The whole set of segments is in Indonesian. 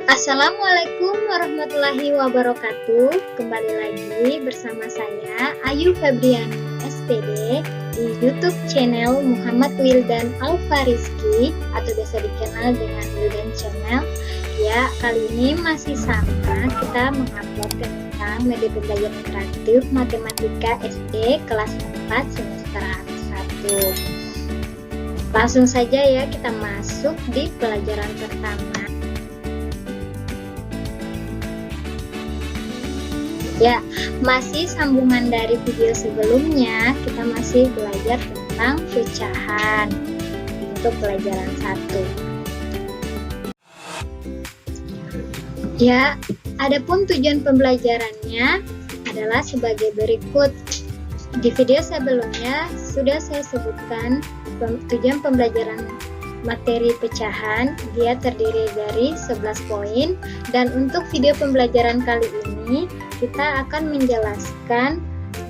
Assalamualaikum warahmatullahi wabarakatuh. Kembali lagi bersama saya Ayu Febriani SPD di YouTube channel Muhammad Wildan Alfariski atau biasa dikenal dengan Wildan Channel. Ya, kali ini masih sama, kita mengupload tentang media pembelajaran interaktif Matematika SD kelas 4 semester 1. Langsung saja ya, kita masuk di pelajaran pertama. Ya, masih sambungan dari video sebelumnya, kita masih belajar tentang pecahan untuk pelajaran 1. Ya, adapun tujuan pembelajarannya adalah sebagai berikut. Di video sebelumnya sudah saya sebutkan tujuan pembelajaran materi pecahan, dia terdiri dari 11 poin, dan untuk video pembelajaran kali ini kita akan menjelaskan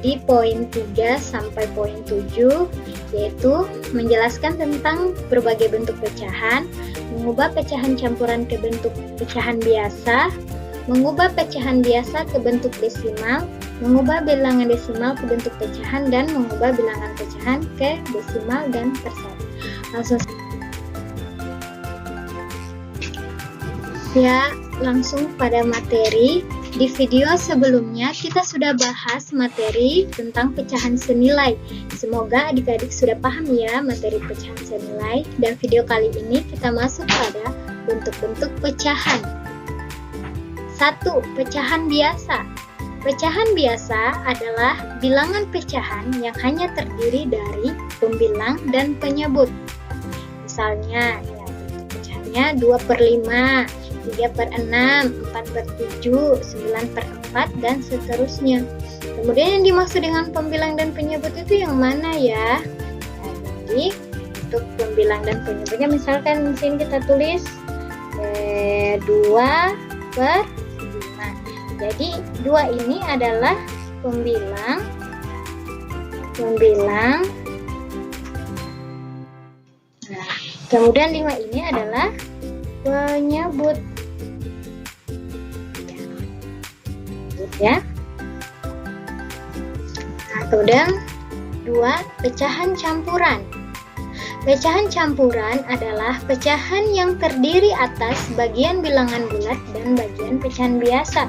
di poin 3 sampai poin 7, yaitu menjelaskan tentang berbagai bentuk pecahan, mengubah pecahan campuran ke bentuk pecahan biasa, mengubah pecahan biasa ke bentuk desimal, mengubah bilangan desimal ke bentuk pecahan, dan mengubah bilangan pecahan ke desimal dan persen. Langsung pada materi. Di video sebelumnya kita sudah bahas materi tentang pecahan senilai. Semoga adik-adik sudah paham ya materi pecahan senilai, dan video kali ini kita masuk pada bentuk-bentuk pecahan. 1. Pecahan biasa. Pecahan biasa adalah bilangan pecahan yang hanya terdiri dari pembilang dan penyebut. Misalnya, ya, bentuk pecahannya 2/5, 3/6, 4/7, 9/4, dan seterusnya. Kemudian yang dimaksud dengan pembilang dan penyebut itu yang mana ya? Nah, jadi untuk pembilang dan penyebutnya, misalkan di sini kita tulis 2/5. Jadi 2 ini adalah pembilang. Nah, kemudian 5 ini adalah penyebut. Ya. Nah, kemudian 2. Pecahan campuran. Pecahan campuran adalah pecahan yang terdiri atas bagian bilangan bulat dan bagian pecahan biasa.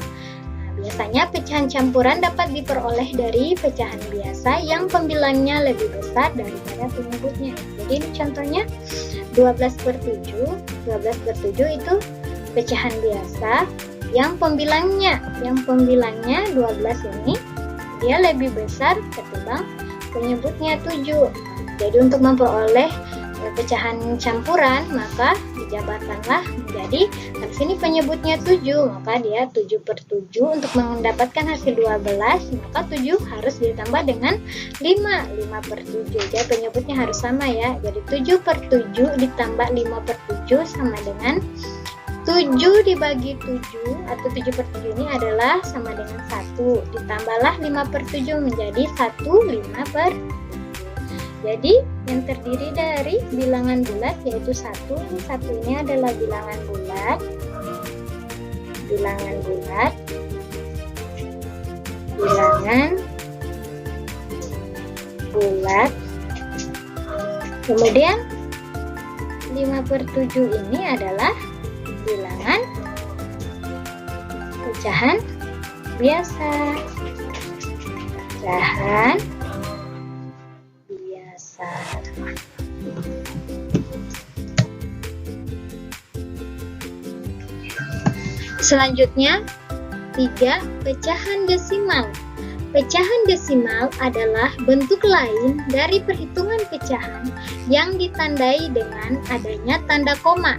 Biasanya pecahan campuran dapat diperoleh dari pecahan biasa yang pembilangnya lebih besar daripada penyebutnya. Jadi ini contohnya 12/7. 12/7 itu pecahan biasa yang pembilangnya 12 ini dia lebih besar ketimbang penyebutnya 7. Jadi untuk memperoleh pecahan campuran, maka dijabarkanlah menjadi, di sini penyebutnya 7, maka dia 7/7. Untuk mendapatkan hasil 12, maka 7 harus ditambah dengan 5/7. Jadi penyebutnya harus sama ya. Jadi 7/7 ditambah 5/7 sama dengan 7 dibagi 7, atau 7/7 ini adalah sama dengan 1. Ditambahlah 5/7 menjadi 1/5/7. Jadi yang terdiri dari bilangan bulat yaitu 1. 1 ini adalah bilangan bulat. Kemudian 5/7 ini adalah bilangan pecahan biasa. Selanjutnya, 3. Pecahan desimal. Pecahan desimal adalah bentuk lain dari perhitungan pecahan yang ditandai dengan adanya tanda koma.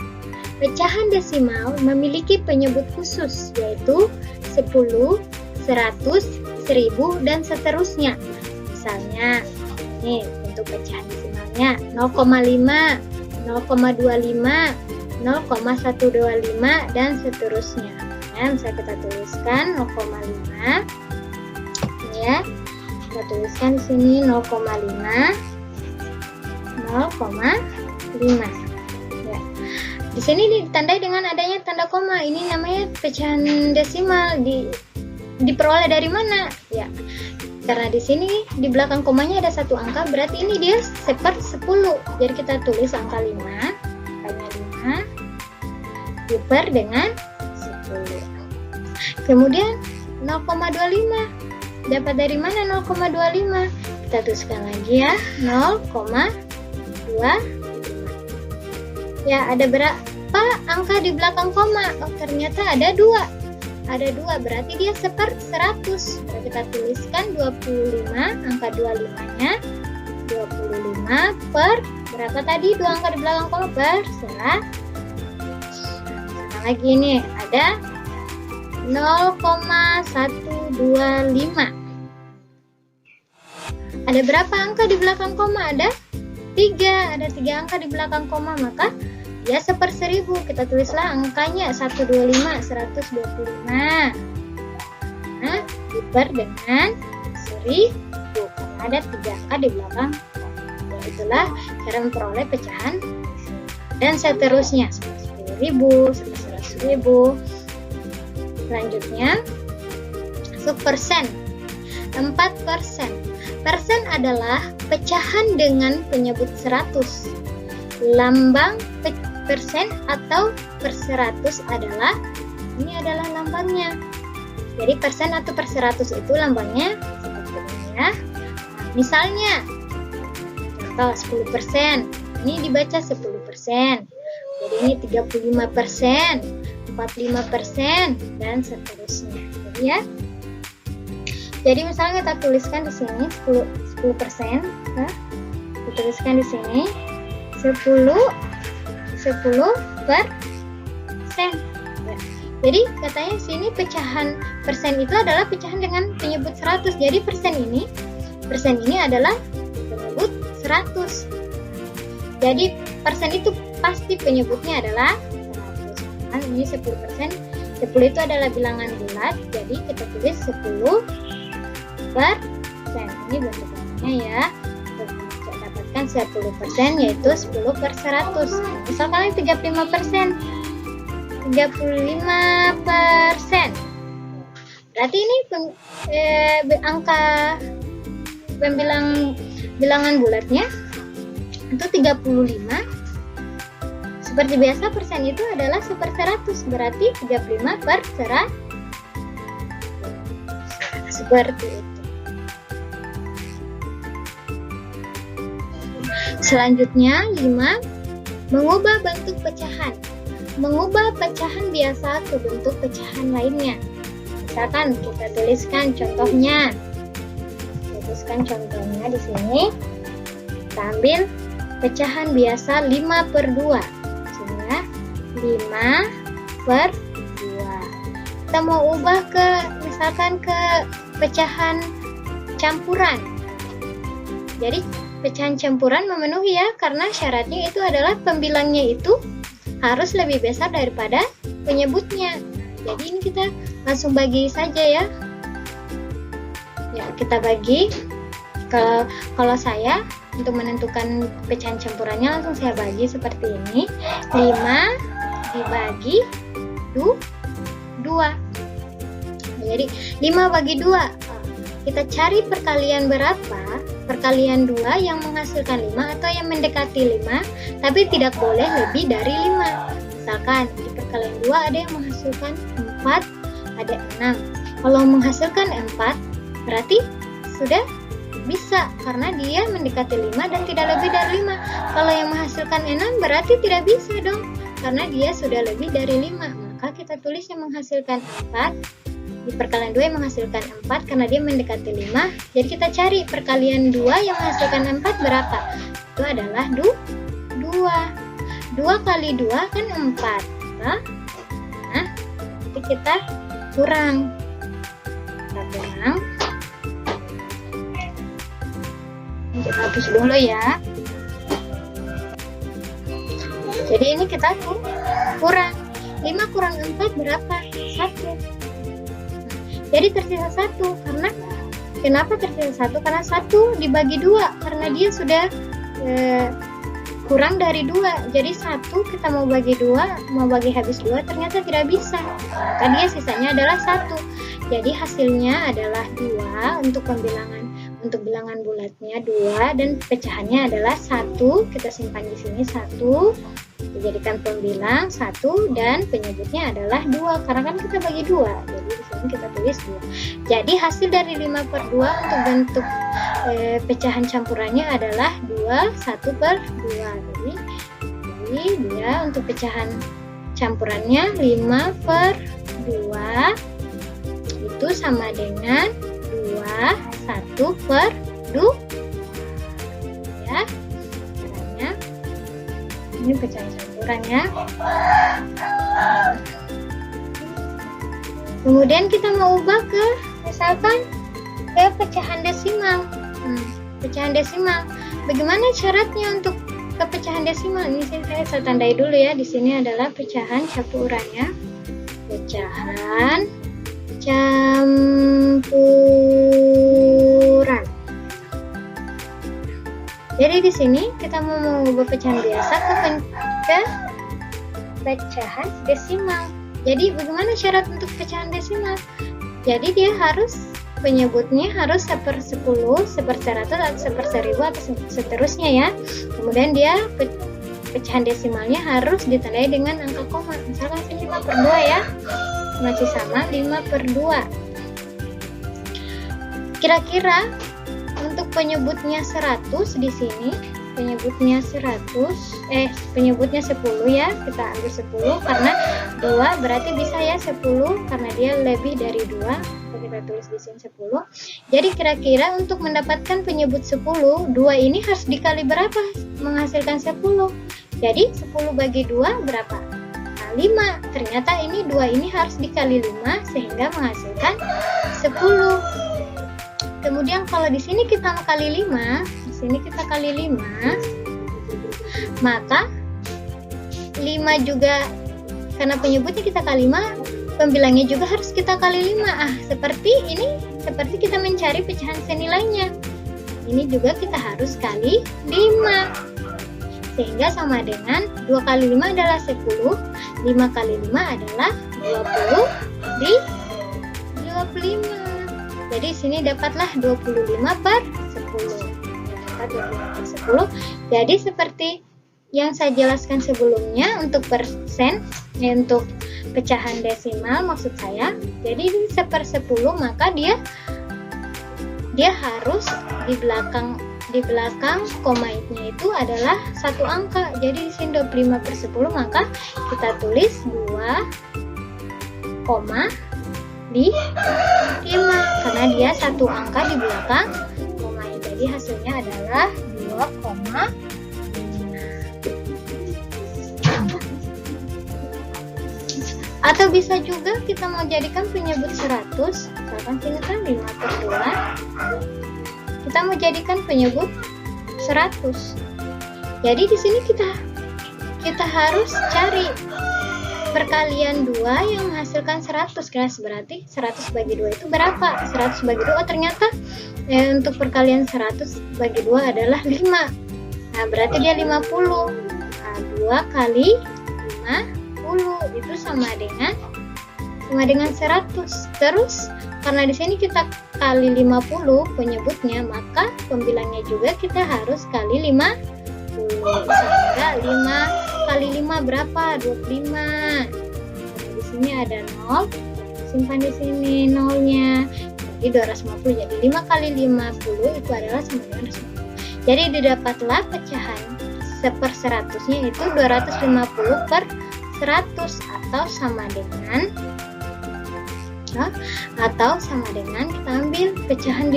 Pecahan desimal memiliki penyebut khusus, yaitu 10, 100, 1000, dan seterusnya. Misalnya, nih bentuk pecahan desimalnya 0,5, 0,25, 0,125, dan seterusnya. Ya, bisa kita tuliskan 0,5. Ya, kita tuliskan di sini 0,5, 0,5. Ya. Di sini ditandai dengan adanya tanda koma. Ini namanya pecahan desimal. Diperoleh dari mana? Ya, karena di sini di belakang komanya ada satu angka, berarti ini dia 1/10. Jadi kita tulis angka 5, angkanya 5 diper dengan 10. Kemudian 0,25. Dapat dari mana 0,25? Kita tuliskan lagi ya, 0,25. Ya, ada berapa angka di belakang koma? Oh, ternyata ada 2. Ada 2, berarti dia 1/100. Kita tuliskan 25, angka 25-nya 25 per berapa tadi? 2 angka di belakang koma per 100. Sama lagi nih, ada 0,125. Ada berapa angka di belakang koma? Ada 3. Ada 3 angka di belakang koma, maka dia 1/1000. Kita tulislah angkanya 125, 125. Nah, diper dengan 1000 karena ada 3 angka di belakang koma. Ya, itulah cara memperoleh pecahan dan seterusnya, 10.000, 100.000. Selanjutnya, masuk persen. 4%. Persen adalah pecahan dengan penyebut 100. Lambang persen atau per 100 adalah, ini adalah lambangnya. Jadi persen atau per 100 itu lambangnya seperti ini ya. Misalnya, contoh 10%. Ini dibaca 10%. Jadi ini 35%, 45%, dan seterusnya. Jadi ya. Jadi misalnya kita tuliskan di sini 10%, nah, dituliskan di sini 10%. Ya. Jadi katanya sini pecahan persen itu adalah pecahan dengan penyebut 100. Jadi persen ini adalah penyebut 100. Jadi persen itu pasti penyebutnya adalah 100. Nah, ini 10%. 10 itu adalah bilangan bulat, jadi kita tulis 10%. Ini bentukannya ya. Kita dapatkan 10%, yaitu 10/100. Misalkan 35%. 35%. Berarti ini angka bilangan bulatnya itu 35. Seperti biasa persen itu adalah 1/100, berarti 35/100. Seperti itu. Selanjutnya 5. Mengubah bentuk pecahan. Mengubah pecahan biasa ke bentuk pecahan lainnya. Misalkan kita tuliskan contohnya. Di sini. Kita ambil pecahan biasa 5/2. Sehingga 5/2. Kita mau ubah misalkan ke pecahan campuran. Jadi pecahan campuran memenuhi ya, karena syaratnya itu adalah pembilangnya itu harus lebih besar daripada penyebutnya. Jadi ini kita langsung bagi saja ya. Ya, kita bagi. Kalau saya untuk menentukan pecahan campurannya langsung saya bagi seperti ini. 5 dibagi 2. Jadi 5 bagi 2. Kita cari perkalian berapa? Perkalian 2 yang menghasilkan 5 atau yang mendekati 5, tapi tidak boleh lebih dari 5. Misalkan di perkalian 2 ada yang menghasilkan 4, ada 6. Kalau menghasilkan 4, berarti sudah bisa karena dia mendekati 5 dan tidak lebih dari 5. Kalau yang menghasilkan 6 berarti tidak bisa dong, karena dia sudah lebih dari 5. Maka kita tulis yang menghasilkan 4. Di perkalian 2 yang menghasilkan 4 karena dia mendekati 5. Jadi kita cari perkalian 2 yang menghasilkan 4 berapa? Itu adalah 2. 2 kali 2 kan 4. Nah, nanti kita kurang. Kita hapus dulu ya. Jadi ini kita kurang. 5 kurang 4 berapa? 1. Jadi tersisa 1. Karena kenapa tersisa 1? Karena 1 dibagi 2 karena dia sudah kurang dari 2. Jadi 1 kita mau bagi 2, mau bagi habis 2 ternyata tidak bisa. Maka dia sisanya adalah 1. Jadi hasilnya adalah 2 untuk bilangan bulatnya 2 dan pecahannya adalah 1. Kita simpan di sini 1. Dijadikan pembilang 1 dan penyebutnya adalah 2 karena kan kita bagi 2. Jadi di sini kita tulis 2. Jadi hasil dari 5/2 untuk bentuk pecahan campurannya adalah 1/2. Jadi dia untuk pecahan campurannya 5/2 itu sama dengan 1/2 ya. Caranya ini pecahan campurannya. Kemudian kita mau ubah ke misalkan ke pecahan desimal. Pecahan desimal. Bagaimana syaratnya untuk ke pecahan desimal? Ini saya tandai dulu ya. Di sini adalah pecahan campurannya. Pecahan campuran. Jadi di sini kita mau mengubah pecahan biasa ke pecahan desimal. Jadi bagaimana syarat untuk pecahan desimal? Jadi dia penyebutnya harus 1/10, 1/100, atau 1/1000 atau seterusnya ya. Kemudian dia pecahan desimalnya harus ditandai dengan angka koma. Misalkan sini 5/2 ya. Masih sama 5/2. Kira-kira untuk penyebutnya 100 di sini, penyebutnya 10 ya, kita ambil 10 karena 2 berarti bisa ya 10 karena dia lebih dari 2. Kita tulis di sini 10. Jadi kira-kira untuk mendapatkan penyebut 10, 2 ini harus dikali berapa menghasilkan 10? Jadi 10 bagi 2 berapa? 5. Ternyata ini 2 ini harus dikali 5 sehingga menghasilkan 10. Kemudian kalau di sini kita kali 5, di sini kita kali 5, maka 5 juga karena penyebutnya kita kali 5, pembilangnya juga harus kita kali 5. Seperti kita mencari pecahan senilainya. Ini juga kita harus kali 5. Sehingga sama dengan 2 kali 5 adalah 10, 5 kali 5 adalah 25. Jadi sini dapatlah 25/10. Jadi seperti yang saya jelaskan sebelumnya untuk persen, untuk pecahan desimal maksud saya. Jadi 1/10 maka dia harus di belakang koma-nya itu adalah satu angka. Jadi di sini 25/10 maka kita tulis 2, 5 karena dia satu angka di belakang koma. Jadi hasilnya adalah 2,5. Atau bisa juga kita mau jadikan penyebut 100. Misalkan sini kan 5/2. Kita mau jadikan penyebut 100. Jadi di sini kita harus cari perkalian 2 yang menghasilkan 100. Berarti 100 bagi 2 itu berapa? 100 bagi 2 ternyata untuk perkalian 100 bagi 2 adalah 5. Nah, berarti dia 50. 2 kali 50 itu sama dengan 100. Terus karena di sini kita kali 50 penyebutnya, maka pembilangnya juga kita harus kali 50. Sehingga 5 kali 5 berapa? 25. Di sini ada 0. Simpan di sini nolnya. Jadi 250. Jadi 5 kali 50 itu adalah sama dengan 250. Jadi didapatlah pecahan 1/100-nya itu 250/100 atau sama dengan kita ambil pecahan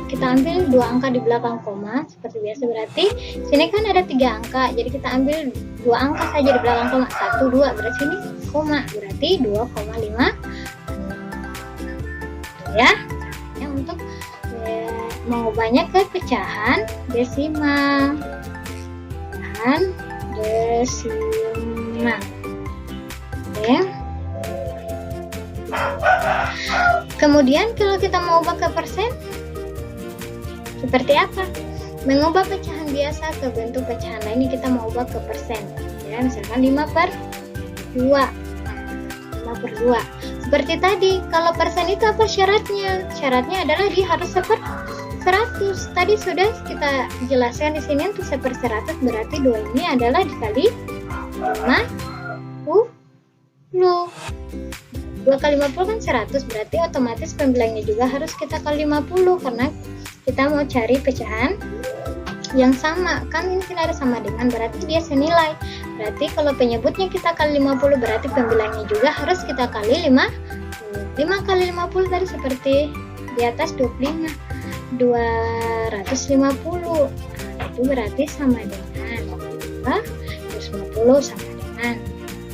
kita ambil 2 angka di belakang koma seperti biasa. Berarti sini kan ada 3 angka, jadi kita ambil 2 angka saja di belakang koma, 1, 2, berarti ini koma, berarti 2,5 ya. Untuk mengubahnya ke pecahan desimal. Oke. Kemudian kalau kita mau ubah ke persen, seperti apa? Mengubah pecahan pecahan biasa ke bentuk pecahan lain yang kita mau ubah ke persen. Ya, misalkan 5/2. 5/2. Seperti tadi, kalau persen itu apa syaratnya? Syaratnya adalah dia harus 1/100. Tadi sudah kita jelaskan di sini untuk 1/100 berarti 2 ini adalah dikali 50. 2 kali 50 kan 100, berarti otomatis pembilangnya juga harus kita kali 50 karena kita mau cari pecahan yang sama. Kan ini kita ada sama dengan, berarti dia senilai. Berarti kalau penyebutnya kita kali 50 berarti pembilangnya juga harus kita kali 50. 5 kali 50 tadi seperti di atas 25. 250. Itu berarti sama dengan 250 sama dengan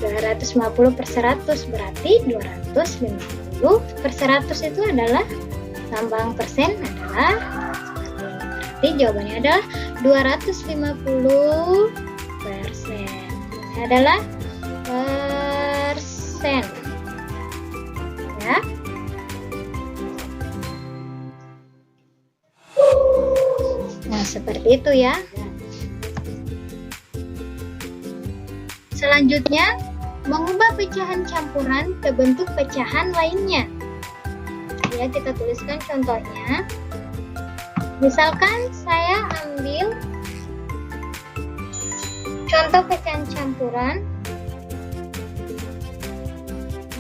250/100 berarti 250/100 itu adalah lambang persen adalah berarti jawabannya adalah 250%. Ini adalah persen. Ya. Nah, seperti itu ya. Selanjutnya, mengubah pecahan campuran ke bentuk pecahan lainnya. Ya, kita tuliskan contohnya. Misalkan saya ambil contoh pecahan campuran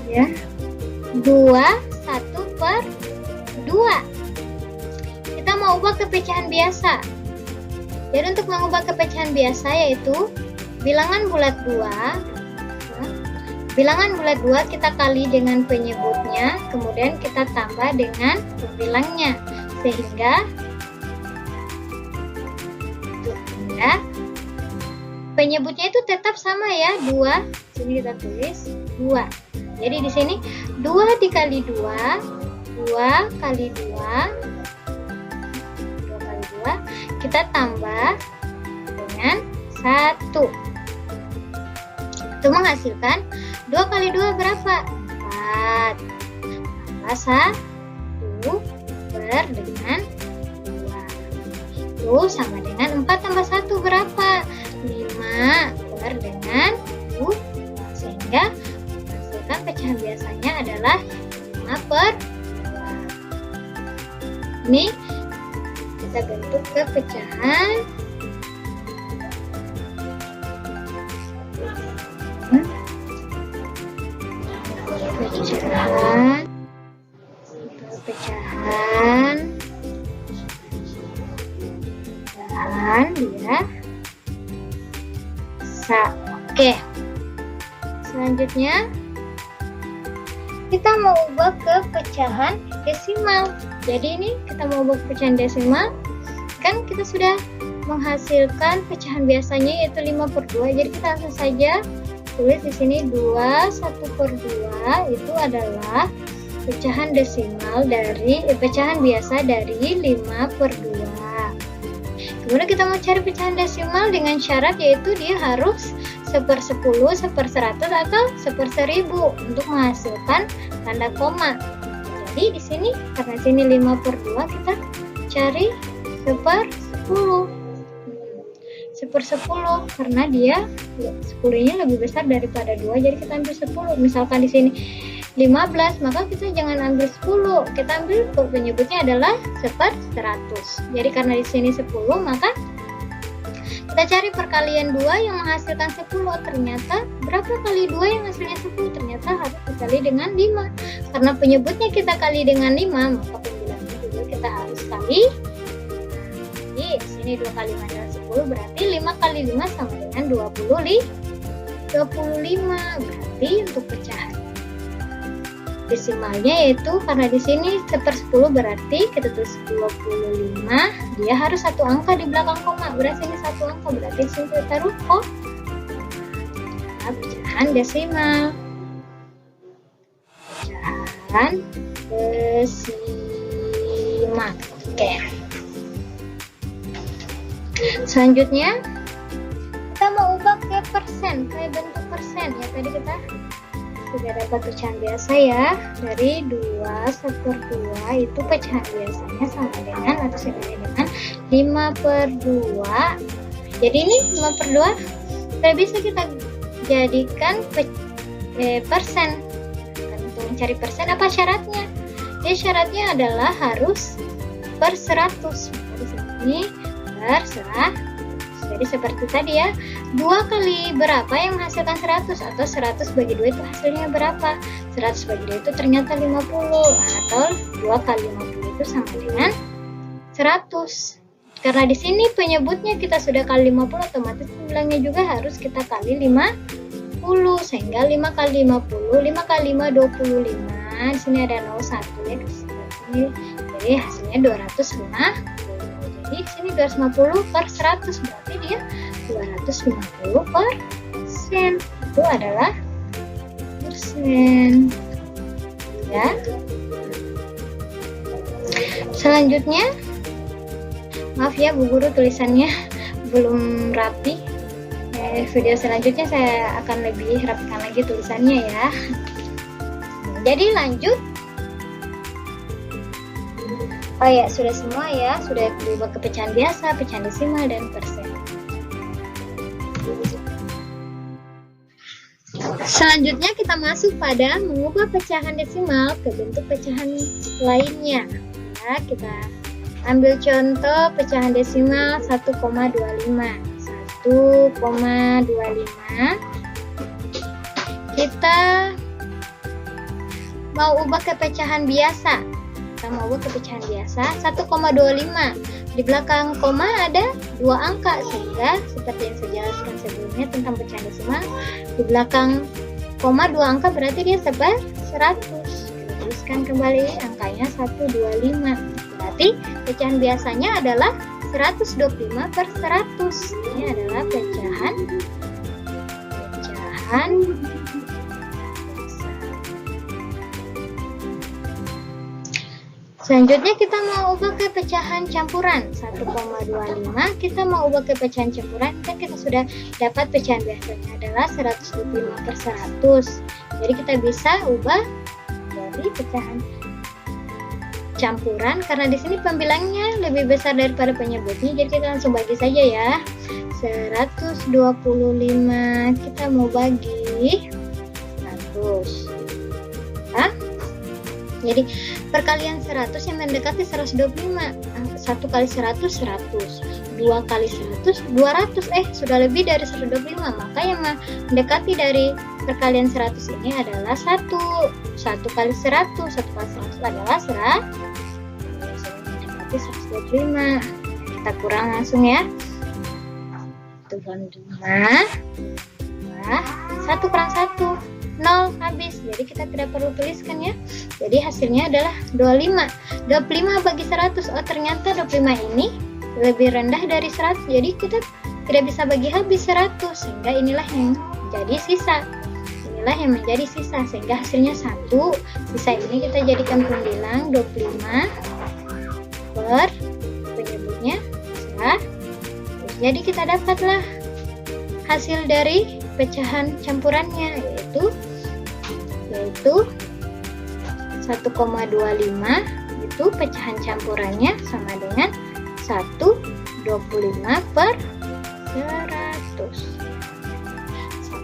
ya, 2/1/2. Kita mau ubah ke pecahan biasa. Jadi untuk mengubah ke pecahan biasa yaitu bilangan bulat 2. Bilangan bulat 2 kita kali dengan penyebutnya, kemudian kita tambah dengan pembilangnya, sehingga penyebutnya itu tetap sama ya, 2. Sini kita tulis 2. Jadi di sini 2 dikali 2, 2 kali 2, 2 kali 2, kita tambah dengan 1. Itu menghasilkan 2 kali 2 berapa? 4. Tambah 1 ber dengan 2. Itu sama dengan 4 tambah 1 berapa? 5 ber dengan 2. Sehingga menghasilkan pecahan biasanya adalah 5/2. Ini kita bentuk ke pecahan ya. Oke. Selanjutnya kita mau ubah ke pecahan desimal. Jadi ini kita mau ubah ke pecahan desimal. Kan kita sudah menghasilkan pecahan biasanya yaitu 5/2. Jadi kita langsung saja tulis di sini 1/2 itu adalah pecahan desimal dari pecahan biasa dari 5/2. Kemudian kita mau cari pecahan desimal dengan syarat yaitu dia harus 1/10, 1/100 atau 1/1000 untuk menghasilkan tanda koma. Jadi di sini karena sini 5/2 kita cari 1/10. 1/10 karena dia 10-nya lebih besar daripada 2, jadi kita ambil 10. Misalkan di sini 15, maka kita jangan ambil 10, kita ambil penyebutnya adalah 1/100. Jadi karena di sini 10, maka kita cari perkalian 2 yang menghasilkan 10. Ternyata berapa kali 2 yang hasilnya 10? Ternyata harus dikali dengan 5. Karena penyebutnya kita kali dengan 5, maka pembilangnya juga kita harus kali. Jadi di sini 2 kali 5 adalah 10, berarti 5 kali 5 sama dengan 25. Berarti untuk pecahan desimalnya yaitu karena di sini 1/10 berarti kita tulis 25, dia harus satu angka di belakang koma, berarti ini satu angka, berarti di sini kita taruh pecahan desimal. Pecahan desimal. Oke. Selanjutnya kita mau ubah ke persen, kayak bentuk persen ya tadi kita sudah dapat pecahan biasa ya. Dari 2/2 itu pecahan biasanya sama dengan atau sama dengan 5/2. Jadi ini 5/2 tidak bisa kita jadikan persen. Untuk mencari persen apa syaratnya? Jadi syaratnya adalah harus per 100. Di sini per 100. Jadi seperti tadi ya, 2 kali berapa yang menghasilkan 100, atau 100 bagi 2 itu hasilnya berapa? 100 bagi 2 itu ternyata 50, atau 2 kali 50 itu sama dengan 100. Karena di sini penyebutnya kita sudah kali 50, otomatis bilangnya juga harus kita kali 50, sehingga 5 kali 50, 5 kali 5 25. Di sini ada 01 ya, jadi hasilnya 250. Jadi sini 250 per 100, berarti dia 250%. Itu adalah persen. Ya. Selanjutnya, maaf ya Bu Guru, tulisannya belum rapi. Video selanjutnya saya akan lebih rapikan lagi tulisannya ya. Jadi lanjut. Oh ya, sudah semua ya, sudah berubah ke pecahan biasa, pecahan desimal, dan persen. Selanjutnya kita masuk pada mengubah pecahan desimal ke bentuk pecahan lainnya. Ya, kita ambil contoh pecahan desimal 1,25. 1,25. Kita mau ubah ke pecahan biasa. Kita mau ubah ke pecahan biasa 1,25. Di belakang koma ada 2 angka, sehingga seperti yang saya jelaskan sebelumnya tentang pecahan desimal, di belakang koma 2 angka berarti dia sebab 100. Kita tuliskan kembali angkanya 125. Berarti pecahan biasanya adalah 125 per 100. Ini adalah pecahan Selanjutnya kita mau ubah ke pecahan campuran 1,25. Kita mau ubah ke pecahan campuran, kan kita sudah dapat pecahan biasanya adalah 125 per 100. Jadi kita bisa ubah dari pecahan campuran, karena di sini pembilangnya lebih besar daripada penyebutnya, jadi kita langsung bagi saja ya. 125 kita mau bagi 100. Jadi perkalian 100 yang mendekati 125. 1 kali 100 100, 2 kali 100 200. Sudah lebih dari 125, maka yang mendekati dari perkalian 100 ini adalah 1 kali 100. 1 kali 100 adalah 125. Kita kurang langsung ya. 25. 1 kurang 1 0, habis. Jadi kita tidak perlu tuliskan ya. Jadi hasilnya adalah 25. 25 bagi 100. Oh, ternyata 25 ini lebih rendah dari 100. Jadi kita tidak bisa bagi habis 100, sehingga inilah yang jadi sisa. Inilah yang menjadi sisa, sehingga hasilnya 1. Sisa ini kita jadikan pembilang 25 per penyebutnya 100. Jadi kita dapatlah hasil dari pecahan campurannya, yaitu 1,25. Itu pecahan campurannya sama dengan 125 per 100.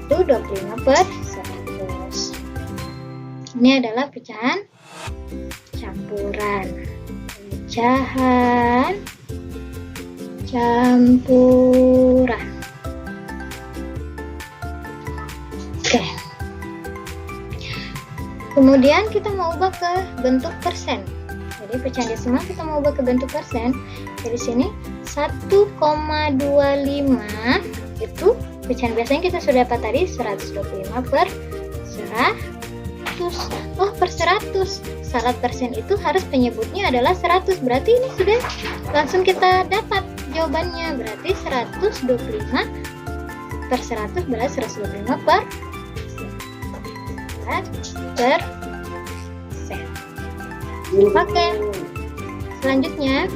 125 per 100. Ini adalah pecahan campuran. Pecahan campuran. Oke. Kemudian kita mau ubah ke bentuk persen. Jadi pecahan desimal kita mau ubah ke bentuk persen. Dari sini 1,25 itu pecahan biasanya kita sudah dapat tadi 125 per 100. Oh, per 100. Syarat persen itu harus penyebutnya adalah 100. Berarti ini sudah langsung kita dapat jawabannya. Berarti 125 per 100 berarti 125 per persen. Oke, selanjutnya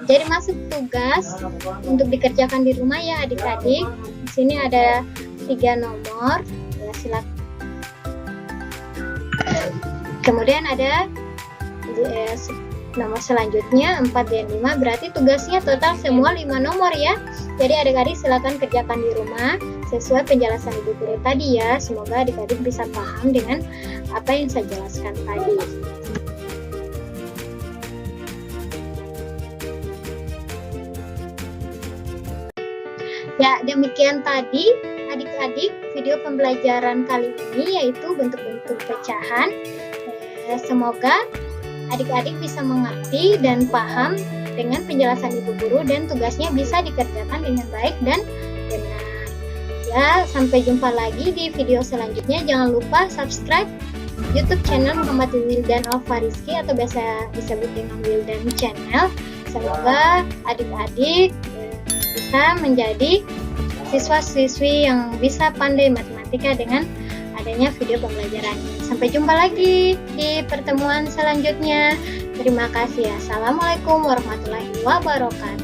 Jadi masuk tugas untuk dikerjakan di rumah ya adik-adik. Di sini ada 3 nomor, ya silakan. Kemudian ada nomor selanjutnya 4 dan 5, berarti tugasnya total semua 5 nomor ya. Jadi adik-adik silakan kerjakan di rumah sesuai penjelasan Ibu Guru tadi ya. Semoga adik-adik bisa paham dengan apa yang saya jelaskan tadi. Ya, demikian tadi adik-adik video pembelajaran kali ini, yaitu bentuk-bentuk pecahan. Semoga adik-adik bisa mengerti dan paham dengan penjelasan Ibu Guru dan tugasnya bisa dikerjakan dengan baik dan benar. Ya, sampai jumpa lagi di video selanjutnya. Jangan lupa subscribe YouTube channel Muhammad Wildan Alfariski atau biasa disebut dengan Wildan Channel. Semoga adik-adik bisa menjadi siswa-siswi yang bisa pandai matematika dengan adanya video pembelajaran ini. Sampai jumpa lagi di pertemuan selanjutnya. Terima kasih. Assalamualaikum warahmatullahi wabarakatuh.